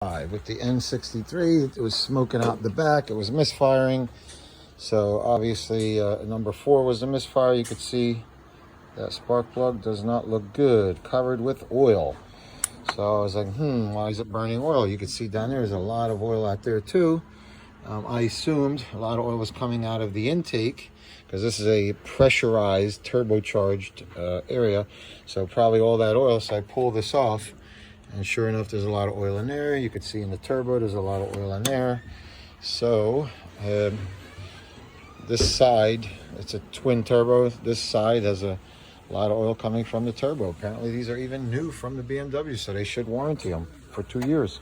With the n63, it was smoking out the back. It was misfiring. So obviously number 4 was the misfire. You could see that spark plug does not look good, covered with oil. So I was like, why is it burning oil? You could see down there, there's a lot of oil out there too. I assumed a lot of oil was coming out of the intake because this is a pressurized, turbocharged area. So probably all that oil. So I pulled this off. And sure enough, there's a lot of oil in there. You can see in the turbo, there's a lot of oil in there. So this side, it's a twin turbo. This side has a lot of oil coming from the turbo. Apparently, these are even new from the BMW, so they should warranty them for 2 years.